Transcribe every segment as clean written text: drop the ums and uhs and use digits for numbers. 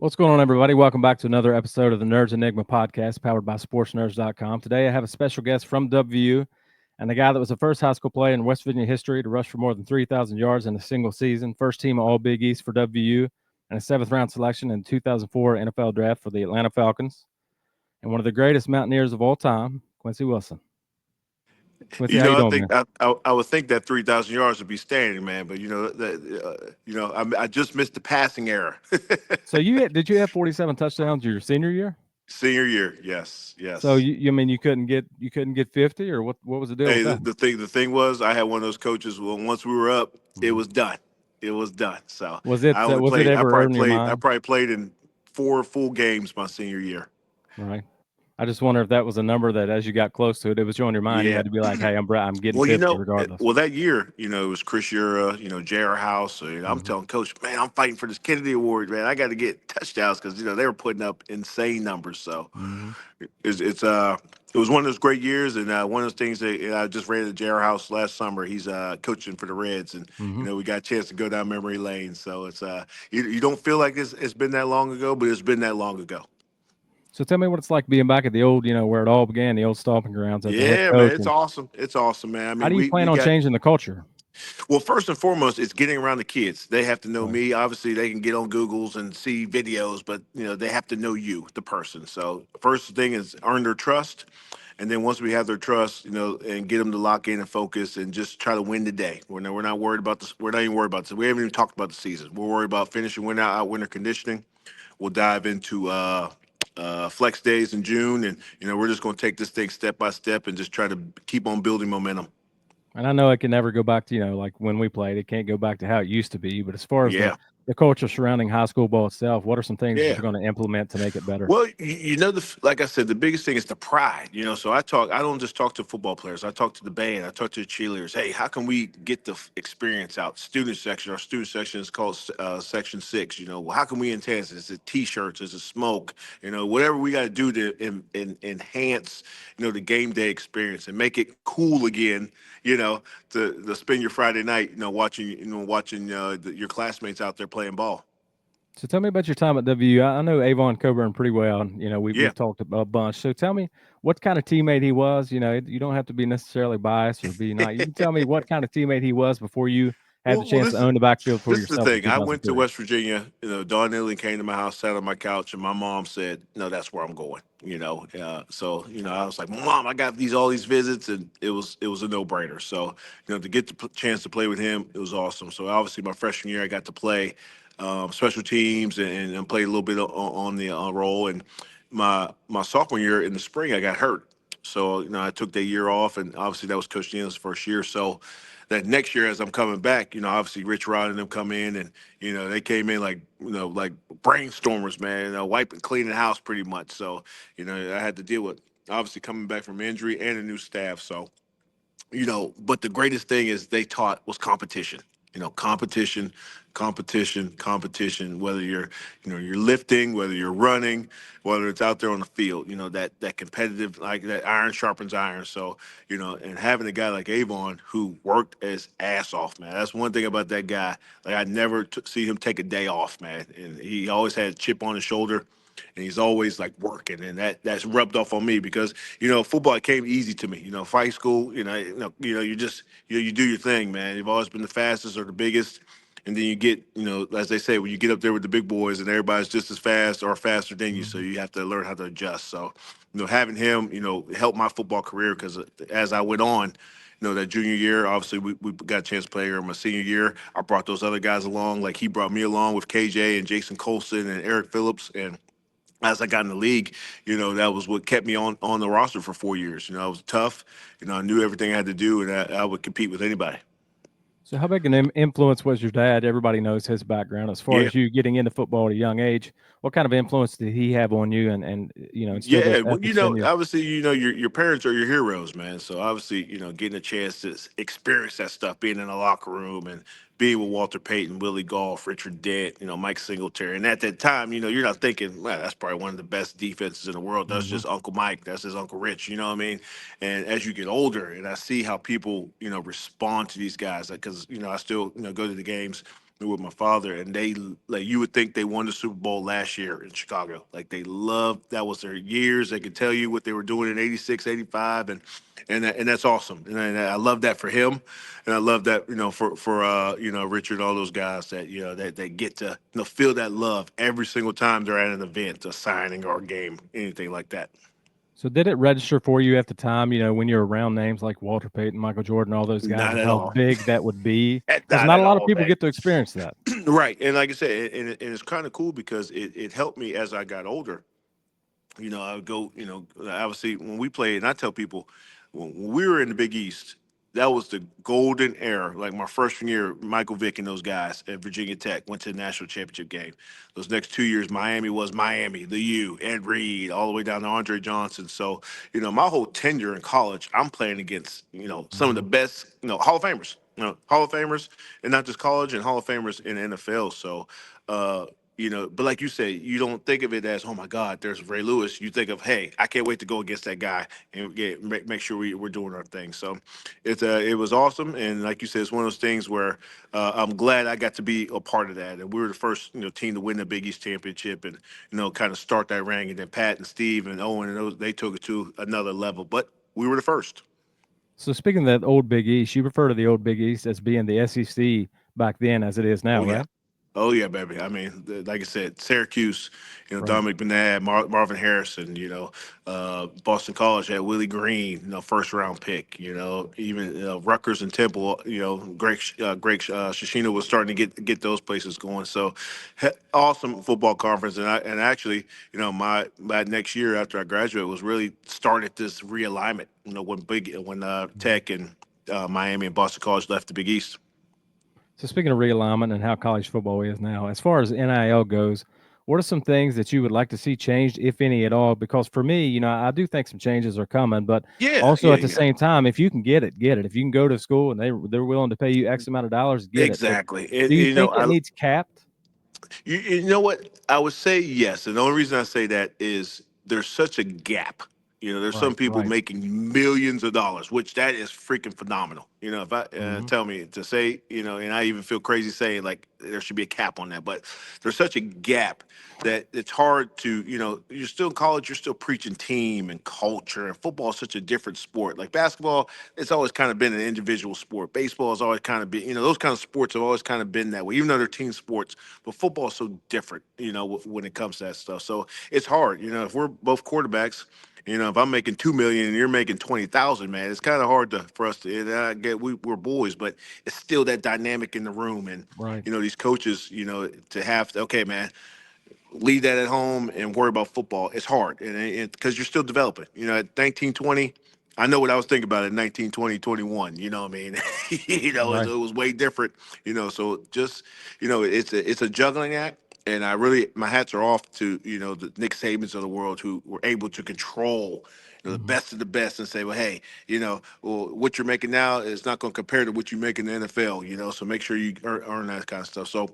What's going on, everybody? Welcome back to another episode of the Nerdz Enigma Podcast, powered by SportsNerds.com. Today, I have a special guest from WVU and the guy that was the first high school player in West Virginia history to rush for more than 3,000 yards in a single season, first team All Big East for WVU, and a seventh-round selection in the 2004 NFL Draft for the Atlanta Falcons, and one of the greatest Mountaineers of all time, Quincy Wilson. Quincy, how you I doing, think man? I would think that 3,000 yards would be standing, man. But I just missed the passing era. So did you have 47 touchdowns your senior year? Senior year, yes, So yes. you mean you couldn't get 50, or what was the deal with Hey, that? the thing was, I had one of those coaches. Well, once we were up, it Mhm. was done. It was done. So Was it I uh, only was it played. ever in your I mind? probably played in 4 full games my senior year. Right. I just wonder if that was a number that, as you got close to it, it was on your mind. You Yeah. had to be like, "Hey, I'm getting Well, 50 regardless." that year, it was Chris Ura, J.R. House. So, I'm Mhm. telling Coach, man, I'm fighting for this Kennedy Award, man. I got to get touchdowns because they were putting up insane numbers. So, Mhm. it was one of those great years, and one of those things that I just ran at J.R. House last summer. He's coaching for the Reds, and Mhm. we got a chance to go down memory lane. So it's you don't feel like it's been that long ago, but it's been that long ago. So tell me what it's like being back at the old, where it all began, the old stomping grounds as a head Yeah, man, coach, it's and awesome. It's awesome, man. I how mean, do you we plan on got. changing the culture? Well, first and foremost, it's getting around the kids. They have to know Right. me. Obviously, they can get on Google's and see videos, but they have to know you, the person. So first thing is earn their trust, and then once we have their trust, and get them to lock in and focus and just try to win the day. We're not worried about this. We're not even worried about this. We haven't even talked about the season. We're worried about finishing winter conditioning. We'll dive into flex days in June, and we're just going to take this thing step by step and just try to keep on building momentum. And I know it can never go back to, like when we played, it can't go back to how it used to be. But as far as the Yeah. the culture surrounding high school ball itself, what are some things that Yeah. you're going to implement to make it better? Well, like I said, the biggest thing is the pride. So I don't just talk to football players. I talk to the band. I talk to the cheerleaders. Hey, how can we get the experience out? Our student section is called Section 6. How can we enhance it? Is it T-shirts? Is it smoke? Whatever we got to do to enhance, the game day experience and make it cool again. To spend your Friday night, watching your classmates out there playing ball. So tell me about your time at WU. I know Avon Cobourne pretty well. And, Yeah. we've talked a bunch. So tell me what kind of teammate he was. You don't have to be necessarily biased or be not. You can tell me what kind of teammate he was before you had the Well, chance to own the backfield for this is the yourself in thing. I went to 2003. West Virginia. Don Nilly came to my house, sat on my couch, and my mom said, "No, that's where I'm going." So I was like, "Mom, I got all these visits," and it was a no brainer. So to get the chance to play with him, it was awesome. So obviously, my freshman year, I got to play special teams and play a little bit on the role. And my sophomore year in the spring, I got hurt. So I took that year off, and obviously that was Coach Neal's first year. So that next year, as I'm coming back, obviously Rich Rod and them come in, and they came in like like brainstormers, man, wiping, cleaning the house pretty much. So I had to deal with obviously coming back from injury and a new staff. So but the greatest thing is they taught was competition. Competition, competition, competition. Whether you're lifting, whether you're running, whether it's out there on the field. That competitive, like that iron sharpens iron. So and having a guy like Avon who worked his ass off, man. That's one thing about that guy. Like I never see him take a day off, man. And he always had a chip on his shoulder, and he's always like working, and that's rubbed off on me because football came easy to me. Fight school, you just you do your thing, man. You've always been the fastest or the biggest, and then you get as they say, when you get up there with the big boys and everybody's just as fast or faster than you, so Mhm. you have to learn how to adjust. So having him helped my football career because as I went on. That junior year, obviously, we got a chance to play here. My senior year, I brought those other guys along. Like he brought me along with KJ and Jason Colson and Eric Phillips, and as I got in the league, that was what kept me on the roster for 4 years. I was tough. I knew everything I had to do, and I would compete with anybody. So how big an influence was your dad? Everybody knows his background as far Yeah. as you getting into football at a young age. What kind of influence did he have on you and instill those Yeah, well, ethics in you? obviously, your parents are your heroes, man. So obviously, getting a chance to experience that stuff, being in the locker room and being with Walter Payton, Willie Golf, Richard Dent, Mike Singletary, and at that time, you're not thinking, well, that's probably one of the best defenses in the world. That's Mhm. just Uncle Mike. That's his Uncle Rich. You know what I mean? And as you get older, and I see how people, respond to these guys, because I still, go to the games. with my father, and they like you would think they won the Super Bowl last year in Chicago. Like they loved that was their years. They could tell you what they were doing in 86, 85, and that's awesome. And I love that for him, and I love that for Richard, all those guys that that get to feel that love every single time they're at an event, a signing or a game, anything like that. So did it register for you at the time, when you're around names like Walter Payton, Michael Jordan, all those guys, Not of at how all. big that would be? Because Not not a at lot of all, people man. get to experience that. Right, and like I said, and it's kind of cool because it helped me as I got older. I would go, obviously when we played, and I tell people when we were in the Big East, that was the golden era. Like my freshman year, Michael Vick and those guys at Virginia Tech went to the national championship game. Those next 2 years, Miami was Miami, the U, Ed Reed, all the way down to Andre Johnson. So, my whole tenure in college, I'm playing against, some of the Mhm. best, Hall of Famers. Hall of Famers, and not just college and Hall of Famers in the NFL. So, uh, but like you say, you don't think of it as, oh my God, there's Ray Lewis. You think of, hey, I can't wait to go against that guy and make sure we're doing our thing. So it was awesome, and like you said, it's one of those things where I'm glad I got to be a part of that, and we were the first team to win the Big East championship, and kind of start that ring, and then Pat and Steve and Owen and those they took it to another level, but we were the first. So speaking of that old Big East, you refer to the old Big East as being the SEC back then as it is now, Oh yeah. right? Oh yeah, baby. I mean, like I said, Syracuse, Right. Don McNabb, Marvin Harrison, Boston College had Willie Green, first round pick, even Rutgers and Temple, Greg Shishino was starting to get those places going. So, awesome football conference, and actually, my next year after I graduated was really started this realignment. When Mhm. Tech and Miami and Boston College left the Big East. So speaking of realignment and how college football is now, as far as NIL goes, what are some things that you would like to see changed, if any at all? Because for me, I do think some changes are coming, but Yeah, also yeah, at the yeah. same time, if you can get it, get it. If you can go to school and they're willing to pay you X amount of dollars, get it. But Exactly. do you think it I needs capped? you know what? I would say yes. And the only reason I say that is there's such a gap. There's some Right, people right. making millions of dollars, which that is freaking phenomenal. If I Hmm. tell me to say, and I even feel crazy saying like there should be a cap on that, but there's such a gap that it's hard to, you're still in college, you're still preaching team and culture, and football is such a different sport. Like basketball, it's always kind of been an individual sport. Baseball has always kind of been, those kind of sports have always kind of been that way, even though they're team sports. But football is so different, when it comes to that stuff. So it's hard, if we're both quarterbacks. If I'm making 2 million and you're making 20,000, man, it's kind of hard for us to. And I get we're boys, but it's still that dynamic in the room, and Right. these coaches, to have to, okay, man, leave that at home and worry about football. It's hard, and because you're still developing. At 19, 20, I know what I was thinking about at 19, 20, 21. You know what I mean? Right. It was way different. So just it's a juggling act. And I really, my hats are off to the Nick Sabans of the world who were able to control the Hmm. best of the best and say, well, hey, well, what you're making now is not going to compare to what you make in the NFL. So make sure you earn that kind of stuff. So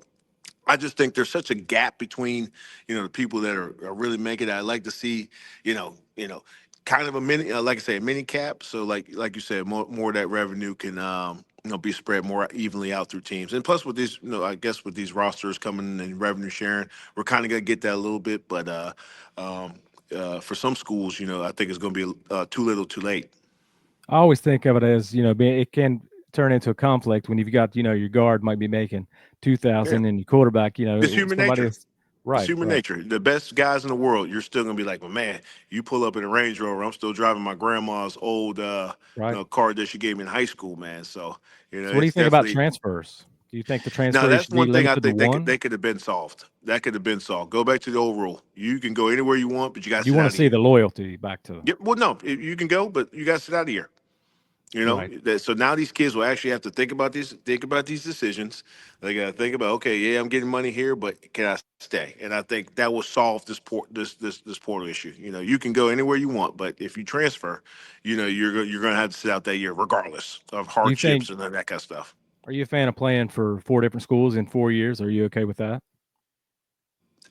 I just think there's such a gap between, the people that are really making it. I like to see, kind of a mini, like I say, a mini cap. So like you said, more of that revenue can, be spread more evenly out through teams. And plus with these, I guess with these rosters coming and revenue sharing, we're kind of gonna get that a little bit. But um, for some schools, I think it's gonna be too little, too late. I always think of it as, being, it can turn into a conflict when you've got, your guard might be making Yeah, 2,000 and your quarterback, it's human somebody nature. is It's right, human right, nature. The best guys in the world, you're still gonna be like, well, man, you pull up in a Range Rover. I'm still driving my grandma's old, right. car that she gave me in high school, man. So So what do you it's think about definitely transfers? Do you think the now transfers that's should be one thing I limited to think one? they could have been solved. That could have been solved. Go back to the old rule. You can go anywhere you want, but you got to You sit want out to of see here. the loyalty back to them. Yeah, well, no, you can go, but you got to sit out of here. Right. So now these kids will actually have to think about these decisions. They got to think about, okay, yeah, I'm getting money here, but can I stay? And I think that will solve this portal issue. You can go anywhere you want, but if you transfer, you're going to have to sit out that year, regardless of Do you hardships think and that kind of stuff. Are you a fan of playing for 4 different schools in 4 years? Are you okay with that?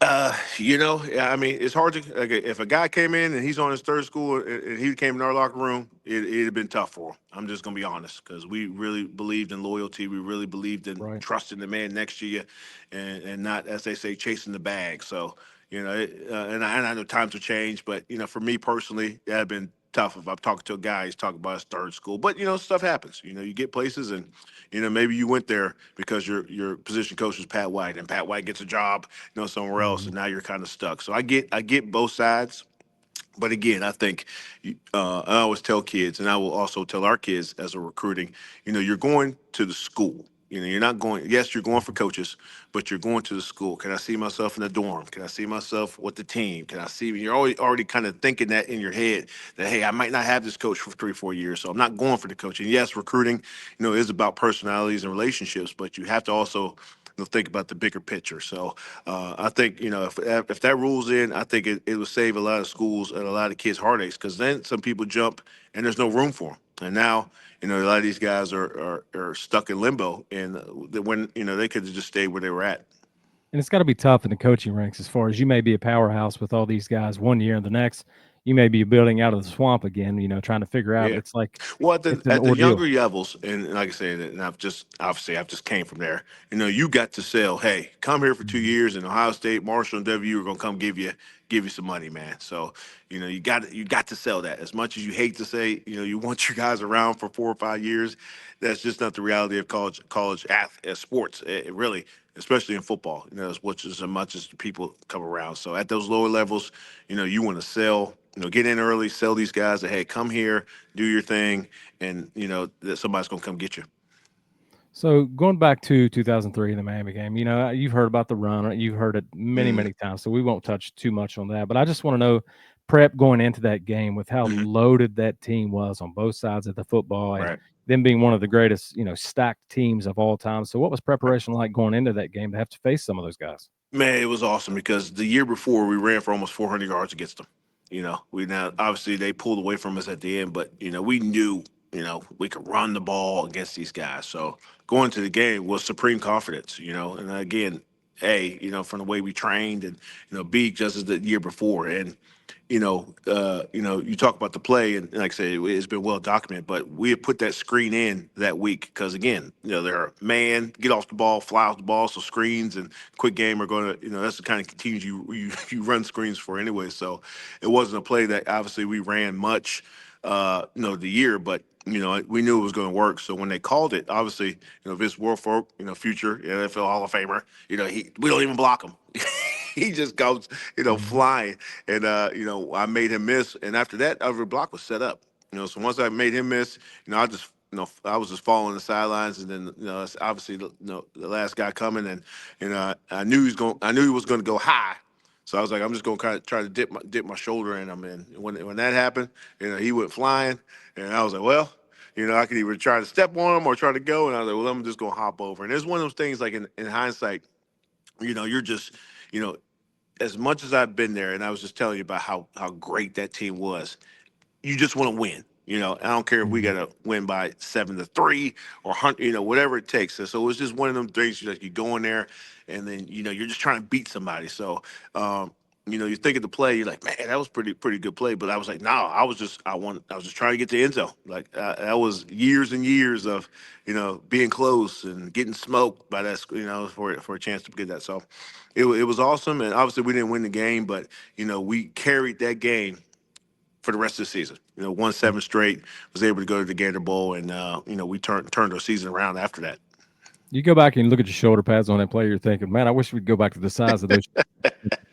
Yeah, I mean, it's hard to like, if a guy came in and he's on his third school and he came in our locker room, it'd have been tough for him. I'm just gonna be honest because we really believed in loyalty. We really believed in Right. trusting the man next to you, and not, as they say, chasing the bag. So and I know times have changed, but for me personally, that'd have been tough. If I'm talking to a guy, he's talking about his third school, but stuff happens. You get places, and maybe you went there because your position coach was Pat White, and Pat White gets a job somewhere else, Mhm. and now you're kind of stuck. So I get both sides. But again, I think I always tell kids, and I will also tell our kids as a recruiting, you're going to the school. You're not going. Yes, you're going for coaches, but you're going to the school. Can I see myself in the dorm? Can I see myself with the team? Can I see? You're already kind of thinking that in your head that, hey, I might not have this coach for 3 4 years, so I'm not going for the coach. And yes, recruiting, is about personalities and relationships, but you have to also think about the bigger picture. So I think if that rules in, I think it will save a lot of schools and a lot of kids heartaches because then some people jump and there's no room for them. And now a lot of these guys are stuck in limbo, and when they could have just stayed where they were at. And it's got to be tough in the coaching ranks as far as you may be a powerhouse with all these guys one year and the next you may be building out of the swamp again, trying to figure out Yeah. it's like Well, at the it's an at the ordeal. younger levels, and like I said, and I've just came from there. You got to sell. Hey, come here for two Mhm. years, and Ohio State, Marshall, and WVU are gonna come give you some money, man. So you got to sell that. As much as you hate to say, you want your guys around for 4 or 5 years. That's just not the reality of sports. Really, especially in football. As much as people come around. So at those lower levels, you want to sell. Get in early, sell these guys that, hey, come here, do your thing, and that somebody's gonna come get you. So going back to 2003 in the Miami game, you've heard about the run, you've heard it many, Hmm. many times, so we won't touch too much on that. But I just want to know prep going into that game with how Hmm. loaded that team was on both sides of the football and Right. them being one of the greatest, stacked teams of all time. So what was preparation like going into that game to have to face some of those guys? Man, it was awesome because the year before we ran for almost 400 yards against them. We now obviously they pulled away from us at the end, but we knew we could run the ball against these guys. So going to the game was supreme confidence. And again, A, from the way we trained, and B, just as the year before, and you talk about the play, and like I say, it's been well documented. But we had put that screen in that week because, again, they're man, get off the ball, fly off the ball, so screens and quick game are going to, that's the kind of teams you run screens for anyway. So it wasn't a play that obviously we ran much, the year, but we knew it was going to work. So when they called it, obviously, Vince Wilfork, future NFL Hall of Famer, we don't even block him. He just goes, Mhm. flying, and I made him miss. And after that, every block was set up. So once I made him miss, I just, I was just following the sidelines, and then it's obviously the last guy coming, and I knew he was going to go high. So I was like, I'm just gonna kind of try to dip my shoulder in him. And when that happened, he went flying, and I was like, well, I could either try to step on him or try to go. And I was like, well, I'm just gonna hop over. And it's one of those things, like in hindsight, you're just, you know, as much as I've been there, and I was just telling you about how great that team was, you just want to win. I don't care if we got Mhm. to win by 7-3 or 100, whatever it takes. So it was just one of them things. You go in there, and then you're just trying to beat somebody. So you think of the play, you're like, man, that was pretty good play. But I was like, no, I was just trying to get to end zone. Like that was years and years of being close and getting smoked by that, for a chance to get that. So it was awesome, and obviously we didn't win the game, but we carried that game for the rest of the season. Won seven straight, was able to go to the Gator Bowl, and we turned our season around after that. You go back and look at your shoulder pads on that player, you're thinking, man, I wish we'd go back to the size of those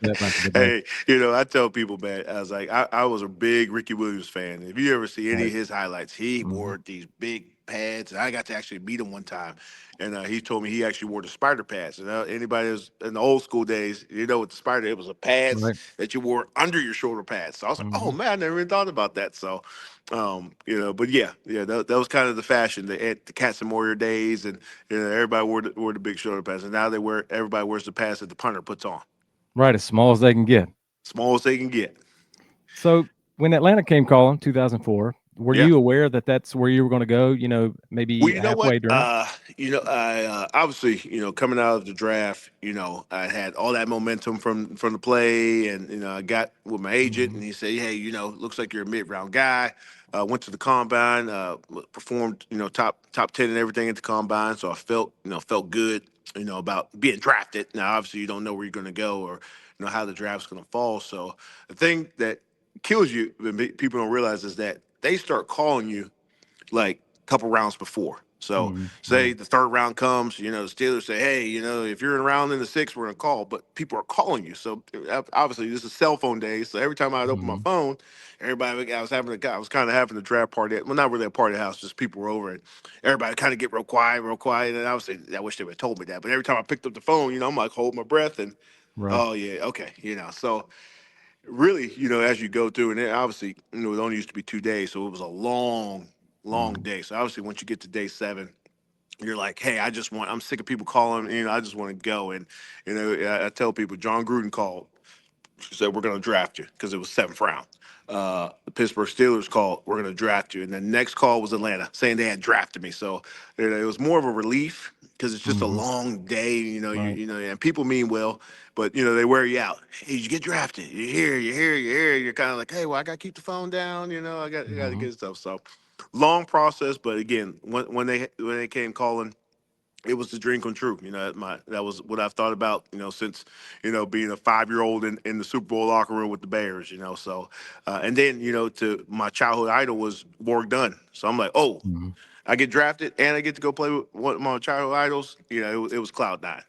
that back in the day. Hey, I tell people, man, I was like, I was a big Ricky Williams fan. If you ever see any Right. of his highlights, he Mhm. wore these big pads, and I got to actually meet him one time, and he told me he actually wore the spider pads. And anybody who's in the old school days, with the spider, it was a pads Right. that you wore under your shoulder pads. So I was like, oh Mhm. man, I never even thought about that. So, but yeah, that was kind of the fashion, the Cats and Warrior days, and everybody wore the big shoulder pads, and now everybody wears the pads that the punter puts on, Right, as small as they can get. small as they can get. So when Atlanta came calling, 2004, Were Yeah. you aware that that's where you were going to go? Well, Maybe you know what? halfway during. I obviously, coming out of the draft, I had all that momentum from the play, and I got with my agent, Hmm. and he said, "Hey, looks like you're a mid round guy." Went to the combine, performed, top 10 and everything at the combine, so I felt good, about being drafted. Now, obviously, you don't know where you're going to go or how the draft's going to fall. So the thing that kills you, people don't realize, is that they start calling you like a couple rounds before. So Hmm. say Right. the third round comes, the Steelers say, hey, if you're around in the sixth, we're gonna call. But people are calling you. So obviously this is cell phone days. So every time I'd open my Hmm. phone, everybody I was kind of having a draft party. Well, not really a party house, just people were over, and everybody kind of get real quiet, real quiet. And I was saying, I wish they would have told me that. But every time I picked up the phone, I'm like holding my breath and Right. oh yeah, okay, so really, as you go through, and then obviously, it only used to be 2 days, so it was a long, long Hmm. day. So obviously, once you get to day 7, you're like, hey, I'm sick of people calling, I just want to go. And I tell people, John Gruden called. She said, we're going to draft you because it was seventh round. The Pittsburgh Steelers called, we're going to draft you. And the next call was Atlanta saying they had drafted me. So it was more of a relief because it's just a Hmm. long day, Right. and people mean well, but, they wear you out. Hey, you get drafted. You're here, you're here, you're here. You're kind of like, hey, well, I got to keep the phone down. I got to Hmm. get stuff. So long process. But again, when they came calling, it was the dream come true. That was what I've thought about, since, being a 5 year old in the Super Bowl locker room with the Bears, so, and then, to my childhood idol was Borg Dunn. So I'm like, oh, Hmm. I get drafted and I get to go play with one of my childhood idols. It was cloud nine.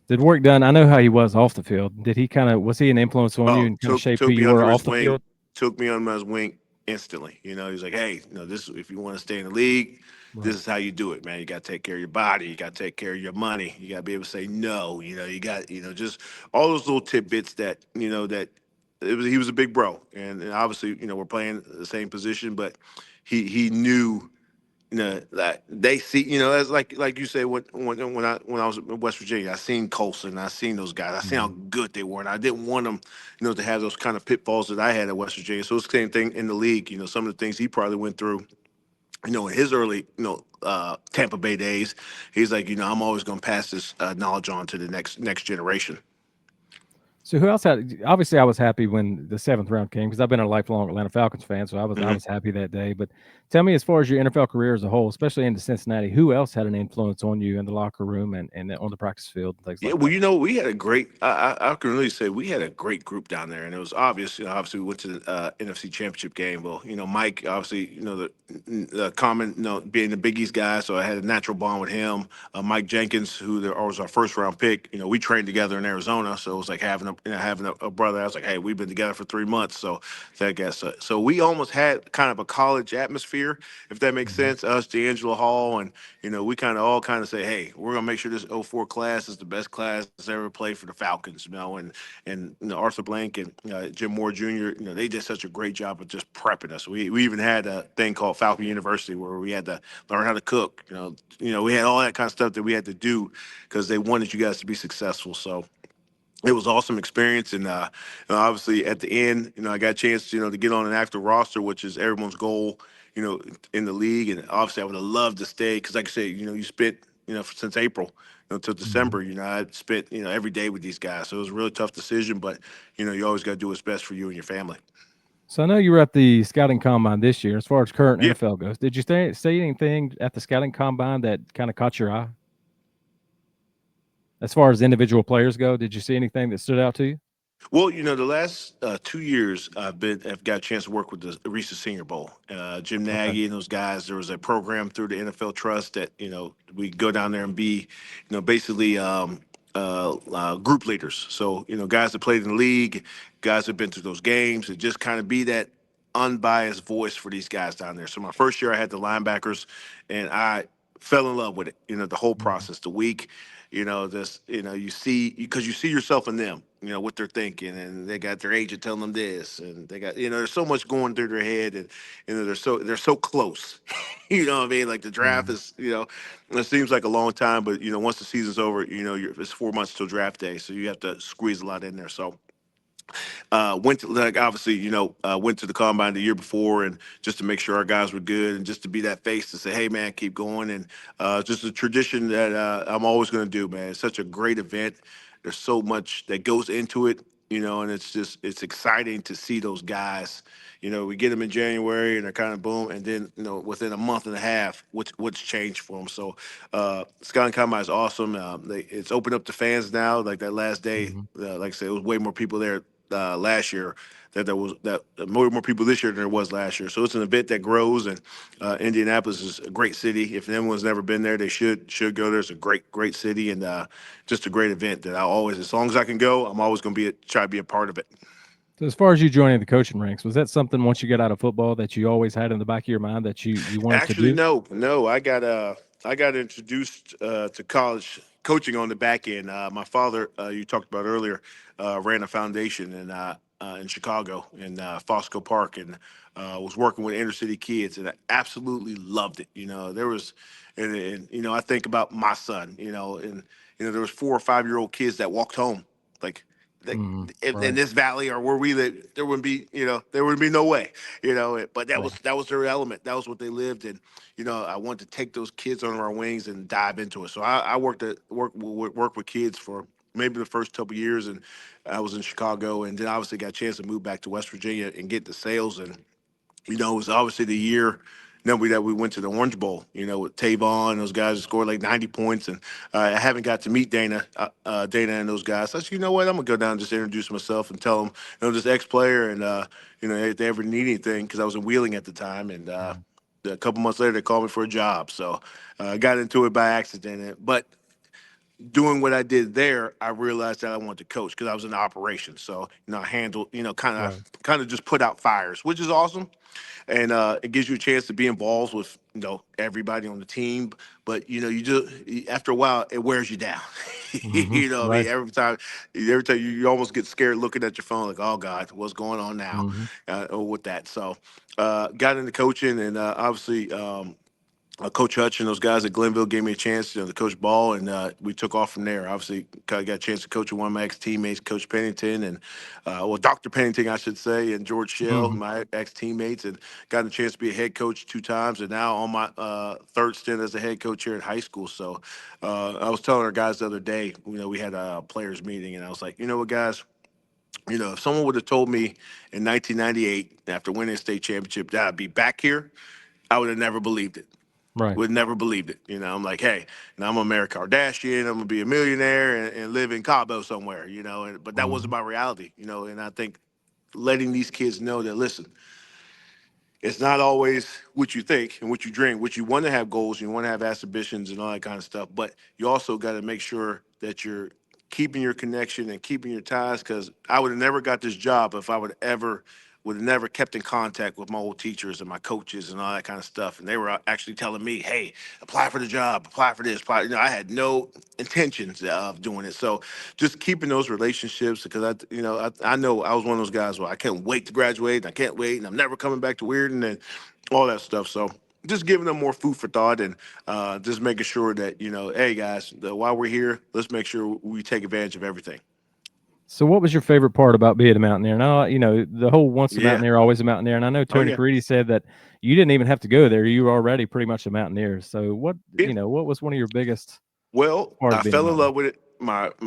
Did work done? I know how he was off the field. Did he was he an influence on you Oh, and kind of took shaped who took me you were under off his the wing, field? took me under his wing instantly. He's like, hey, this if you want to stay in the league, this Right. is how you do it, man. You got to take care of your body. You got to take care of your money. You got to be able to say no. You got, just all those little tidbits that he was a big bro, and obviously, we're playing the same position, but he knew, that they see, as like you say, when I was in West Virginia, I seen Colson, I seen those guys, I seen how Mhm. good they were, and I didn't want them, to have those kind of pitfalls that I had at West Virginia. So it's the same thing in the league. Some of the things he probably went through, in his early, Tampa Bay days. He's like, I'm always going to pass this knowledge on to the next generation. So who else had? Obviously, I was happy when the seventh round came because I've been a lifelong Atlanta Falcons fan, so I was happy that day. But tell me, as far as your NFL career as a whole, especially into Cincinnati, who else had an influence on you in the locker room and on the practice field and things Yeah, like well, that? we had a great. I can really say we had a great group down there, and it was obvious. Obviously, we went to the NFC Championship game. Well, Mike, obviously, the common, being the Big East guy, so I had a natural bond with him. Mike Jenkins, was our first round pick. We trained together in Arizona, so it was like having a brother. I was like, hey, we've been together for 3 months, so that guess. So we almost had kind of a college atmosphere, if that makes Mhm. sense. Us, D'Angelo Hall, and we kind of all kind of say, hey, we're gonna make sure this '04 class is the best class that's ever played for the Falcons, and Arthur Blank and Jim Moore Jr. They did such a great job of just prepping us. We even had a thing called Falcon University where we had to learn how to cook. We had all that kind of stuff that we had to do because they wanted you guys to be successful. So it was awesome experience, and obviously at the end, I got a chance, to get on an active roster, which is everyone's goal, you know, in the league. And obviously, I would have loved to stay because, like I said, you spent, since April, till Mhm. December, I spent, every day with these guys. So it was a really tough decision, but you always got to do what's best for you and your family. So I know you were at the scouting combine this year. As far as current Yeah. NFL goes, did you see anything at the scouting combine that kind of caught your eye? As far as individual players go, did you see anything that stood out to you? Well, the last 2 years I've got a chance to work with the Reese's Senior Bowl. Jim Okay. Nagy and those guys. There was a program through the NFL Trust that we go down there and be, basically group leaders. So guys that played in the league, guys that have been through those games, and just kind of be that unbiased voice for these guys down there. So my first year I had the linebackers, and I fell in love with it. The whole Mhm. process, the week, this, you see, because you see yourself in them, what they're thinking, and they got their agent telling them this, and they got, there's so much going through their head, and they're so close. You know what I mean? Like the draft Mhm. is, it seems like a long time, but once the season's over, it's 4 months till draft day, so you have to squeeze a lot in there. So Went to, like, obviously, went to the combine the year before, and just to make sure our guys were good, and just to be that face to say, hey man, keep going. And just a tradition that I'm always going to do, man. It's such a great event. There's so much that goes into it, and it's exciting to see those guys. We get them in January, and they're kind of boom, and then within a month and a half, what's changed for them. So Scouting Combine is awesome. It's opened up to fans now. Like that last day, Mhm. like I said, it was way more people there last year. That more people this year than there was last year. So it's an event that grows, and Indianapolis is a great city. If anyone's never been there, they should go there. It's a great city, and just a great event that I always, as long as I can go, I'm always going to try to be a part of it. So as far as you joining the coaching ranks, was that something once you got out of football that you always had in the back of your mind that you wanted to Actually, do? no. I got introduced to college coaching on the back end. My father, you talked about earlier, ran a foundation in Chicago in Fosco Park, and was working with inner city kids, and I absolutely loved it. And I think about my son. And there was 4 or 5 year old kids that walked home, like. Like Mhm. in Right, this valley or where we live, there would be no way, but that was right. that was their element. That was what they lived in. I wanted to take those kids under our wings and dive into it. So I worked with kids for maybe the first couple of years, and I was in Chicago, and then obviously got a chance to move back to West Virginia and get the sales. And it was obviously the year. That we went to the Orange Bowl, with Tavon, those guys scored like 90 points, and I haven't got to meet Dana and those guys. So I said, you know what, I'm gonna go down and just introduce myself and tell them, this ex-player, and if they ever need anything, because I was in Wheeling at the time, and Mhm. a couple months later they called me for a job. So I got into it by accident, but doing what I did there, I realized that I wanted to coach because I was in the operation. So I handled, Right. kind of just put out fires, which is awesome, and it gives you a chance to be involved with everybody on the team. But you just, after a while, it wears you down. Mhm. What I mean, Right. every time you almost get scared looking at your phone, like, oh God, what's going on now, Mhm. with that. So got into coaching, and obviously. Coach Hutch and those guys at Glenville gave me a chance, to coach ball, and we took off from there. Obviously, got a chance to coach with one of my ex teammates, Coach Pennington, and Dr. Pennington, I should say, and George Shell, Mhm. my ex teammates, and got a chance to be a head coach 2 times, and now on my third stint as a head coach here at high school. So I was telling our guys the other day, we had a players meeting, and I was like, you know what, guys, if someone would have told me in 1998 after winning a state championship that I'd be back here, I would have never believed it. Right. Would never believed it. I'm like, hey, now I'm gonna marry Kardashian. I'm gonna be a millionaire and live in Cabo somewhere. But that wasn't Mhm. my reality. And I think letting these kids know that, listen, it's not always what you think and what you dream. What you want to have goals, you want to have ambitions and all that kind of stuff. But you also got to make sure that you're keeping your connection and keeping your ties. Because I would have never got this job if I would have never kept in contact with my old teachers and my coaches and all that kind of stuff. And they were actually telling me, "Hey, apply for the job, apply for this." Apply. I had no intentions of doing it. So just keeping those relationships, because I know I was one of those guys where I can't wait to graduate, and I can't wait, and I'm never coming back to Weirden and all that stuff. So just giving them more food for thought, and just making sure that hey guys, while we're here, let's make sure we take advantage of everything. So what was your favorite part about being a Mountaineer? Now, the whole once a Yeah. Mountaineer, always a Mountaineer. And I know Oh Tony yeah. Caridi said that you didn't even have to go there. You were already pretty much a Mountaineer. So Yeah. what was one of your biggest Well, part I of being a fell in Mountaineer? love with it.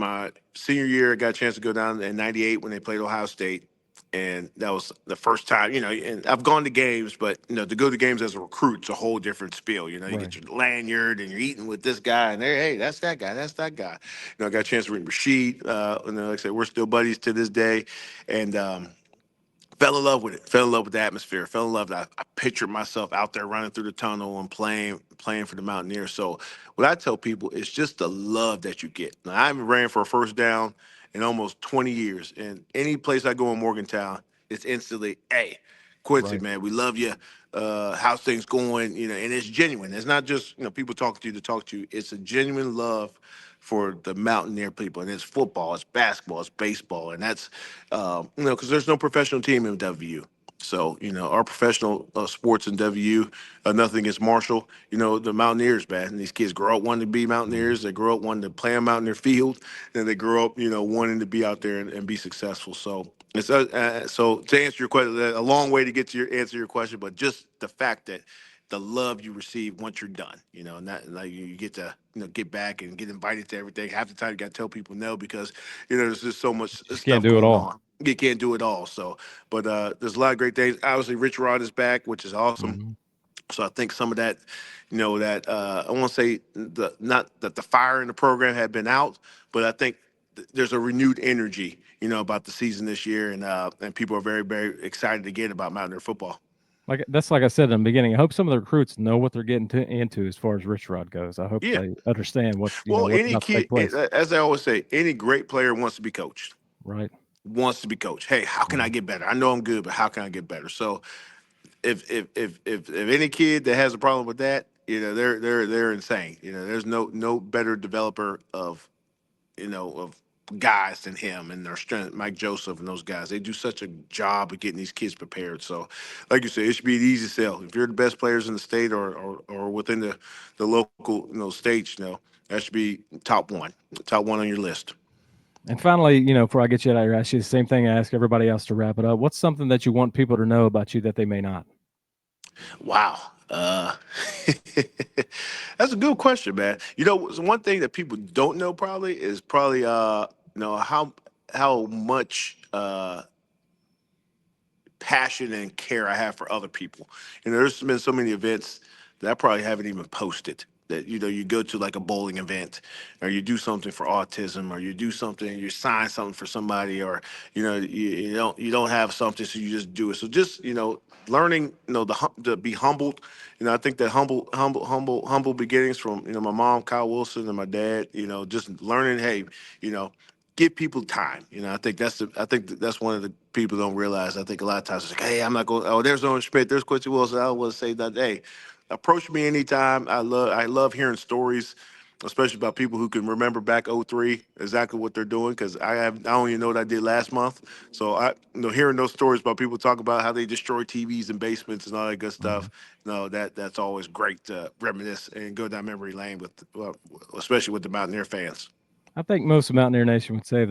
My senior year, I got a chance to go down in '98 when they played Ohio State, and that was the first time. And I've gone to games, but to go to games as a recruit, it's a whole different spiel. You Right. get your lanyard and you're eating with this guy, and hey, that's that guy, that's that guy. I got a chance to read Rashid, and like I said, we're still buddies to this day, and fell in love with it. Fell in love with the atmosphere. Fell in love. I pictured myself out there running through the tunnel and playing for the Mountaineers. So what I tell people is just the love that you get. Now, I haven't ran for a first down in almost 20 years, and any place I go in Morgantown, it's instantly, hey, Quincy, Right. man, we love you. How's things going? And it's genuine. It's not just people talking to you to talk to you. It's a genuine love for the Mountaineer people, and it's football, it's basketball, it's baseball, and that's because there's no professional team in WVU. So our professional sports in WVU, nothing against Marshall. The Mountaineers, man. And these kids grow up wanting to be Mhm. Mountaineers. They grow up wanting to play on Mountaineer Field, and they grow up, wanting to be out there and be successful. So And so to answer your question, a long way to get to answer your question, but just the fact that the love you receive once you're done, and that like you get to get back and get invited to everything. Half the time you got to tell people no because there's just so much Just can't stuff do it going all. on. You can't do it all. So, but there's a lot of great things. Obviously, Rich Rod is back, which is awesome. Mhm. So I think some of that, that I won't say not that the fire in the program had been out, but I think there's a renewed energy, about the season this year, and people are very, very excited again about Mountaineer football. Like I said in the beginning, I hope some of the recruits know what they're getting into as far as Rich Rod goes. I hope Yeah. they understand Well, what's any about to take kid, place. as I always say, any great player wants to be coached. Right. Wants to be coached. Hey, how can I Mhm. get better? I know I'm good, but how can I get better? So if any kid that has a problem with that, they're insane. There's no better developer of guys than him and their strength, Mike Joseph and those guys. They do such a job of getting these kids prepared. So, like you said, it should be an easy sell. If you're the best players in the state or within the local states, that should be top one on your list. And finally, before I get you out of here, I ask you the same thing I ask everybody else to wrap it up. What's something that you want people to know about you that they may not? Wow. That's a good question, man. One thing that people don't know probably is how much passion and care I have for other people. There's been so many events that I probably haven't even posted. That you go to like a bowling event, or you do something for autism, or you do something, you sign something for somebody, or you don't have something, so you just do it. So just learning, to be humbled. I think that humble beginnings from my mom, Kyle Wilson, and my dad. Just learning, hey, you know give people time. I think that's one of the people don't realize. I think a lot of times it's like, hey, I'm not going. Oh, there's Owen Schmidt. There's Quincy Wilson. I don't want to say that. Hey, approach me anytime. I love hearing stories, especially about people who can remember back '03 exactly what they're doing. Because I don't even know what I did last month. So hearing those stories about people talk about how they destroy TVs in basements and all that good stuff. Mhm. That's always great to reminisce and go down memory lane with, especially with the Mountaineer fans. I think most of Mountaineer Nation would say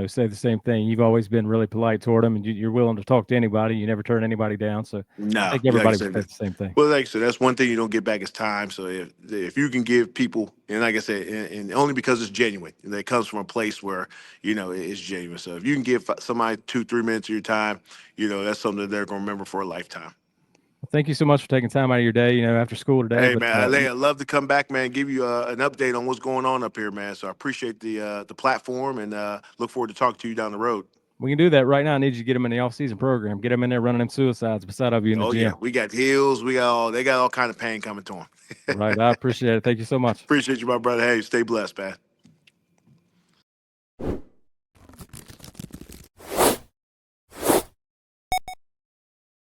say the same thing. You've always been really polite toward them, and you're willing to talk to anybody. You never turn anybody down. So I No, think like I everybody would say said, the same thing. well, like I said, that's one thing you don't get back is time. So if you can give people, and like I said, and only because it's genuine, and it comes from a place where it's genuine. So if you can give somebody 2-3 minutes of your time, that's something that they're gonna remember for a lifetime. Well, thank you so much for taking time out of your day, after school today. Hey But man, I'd love to come back, man, give you an update on what's going on up here, man. So I appreciate the platform and look forward to talking to you down the road. we can do that right now. I need you to get them in the off-season program. Get them in there running them suicides beside of you in the Oh yeah, gym. we got hills, they got all kind of pain coming to them. Right. I appreciate it. Thank you so much. Appreciate you, my brother. Hey, stay blessed, man.